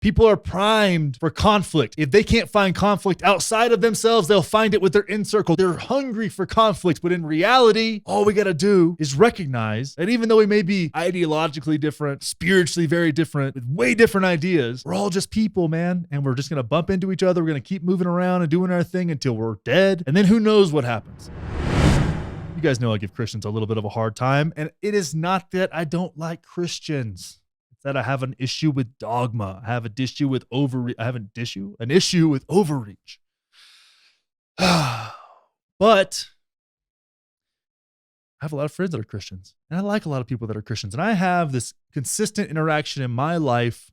People are primed for conflict. If they can't find conflict outside of themselves, they'll find it with their inner circle. They're hungry for conflict, but in reality, all we got to do is recognize that even though we may be ideologically different, spiritually very different, with way different ideas, we're all just people, man. And we're just going to bump into each other. We're going to keep moving around and doing our thing until we're dead. And then who knows what happens. You guys know I give Christians a little bit of a hard time. And it is not that I don't like Christians. That I have an issue with dogma. I have an issue with overreach. But I have a lot of friends that are Christians, and I like a lot of people that are Christians. And I have this consistent interaction in my life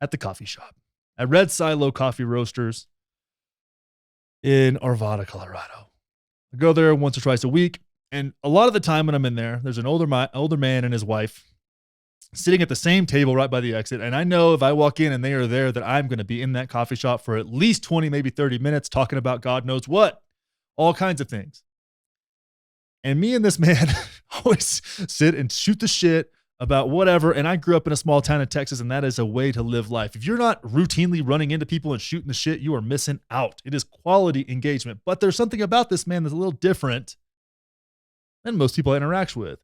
at the coffee shop, at Red Silo Coffee Roasters in Arvada, Colorado. I go there once or twice a week, and a lot of the time when I'm in there, there's an older man and his wife sitting at the same table right by the exit. And I know if I walk in and they are there, that I'm going to be in that coffee shop for at least 20, maybe 30 minutes talking about God knows what, all kinds of things. And me and this man always sit and shoot the shit about whatever. And I grew up in a small town in Texas, and that is a way to live life. If you're not routinely running into people and shooting the shit, you are missing out. It is quality engagement. But there's something about this man that's a little different than most people I interact with.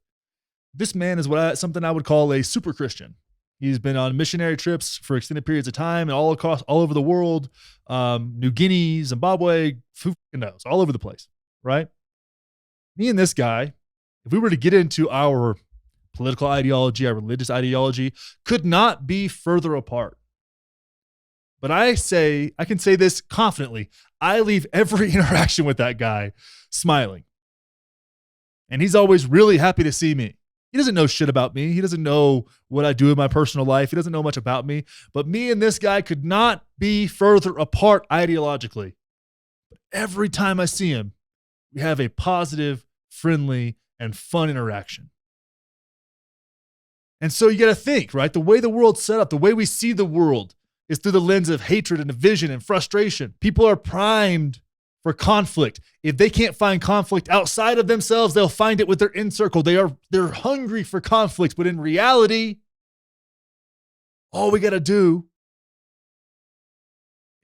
This man is something I would call a super Christian. He's been on missionary trips for extended periods of time and all over the world, New Guinea, Zimbabwe, who knows, all over the place, right? Me and this guy, if we were to get into our political ideology, our religious ideology, could not be further apart. But I can say this confidently, I leave every interaction with that guy smiling. And he's always really happy to see me. He doesn't know shit about me. He doesn't know what I do in my personal life. He doesn't know much about me. But me and this guy could not be further apart ideologically. But every time I see him, we have a positive, friendly, and fun interaction. And so you got to think, right? The way the world's set up, the way we see the world is through the lens of hatred and division and frustration. People are primed for conflict. If they can't find conflict outside of themselves, they'll find it with their inner circle. They're hungry for conflict, but in reality, all we got to do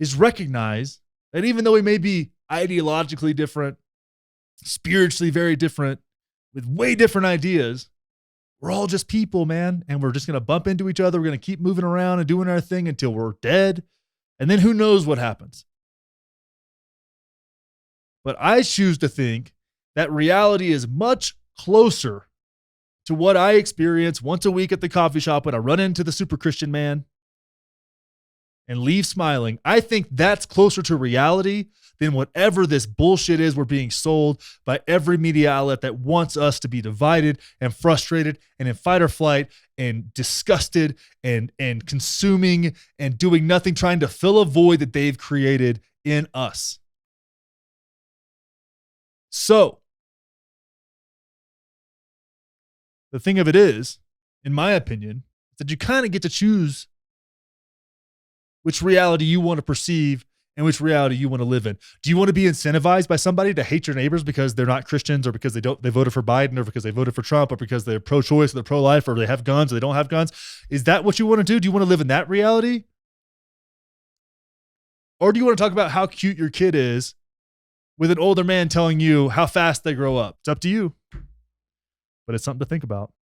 is recognize that even though we may be ideologically different, spiritually very different, with way different ideas, we're all just people, man. And we're just going to bump into each other. We're going to keep moving around and doing our thing until we're dead. And then who knows what happens. But I choose to think that reality is much closer to what I experience once a week at the coffee shop when I run into the super Christian man and leave smiling. I think that's closer to reality than whatever this bullshit is we're being sold by every media outlet that wants us to be divided and frustrated and in fight or flight and disgusted and consuming and doing nothing, trying to fill a void that they've created in us. So, the thing of it is, in my opinion, that you kind of get to choose which reality you want to perceive and which reality you want to live in. Do you want to be incentivized by somebody to hate your neighbors because they're not Christians, or because they voted for Biden, or because they voted for Trump, or because they're pro-choice, or they're pro-life, or they have guns, or they don't have guns? Is that what you want to do? Do you want to live in that reality? Or do you want to talk about how cute your kid is with an older man telling you how fast they grow up? It's up to you. But it's something to think about.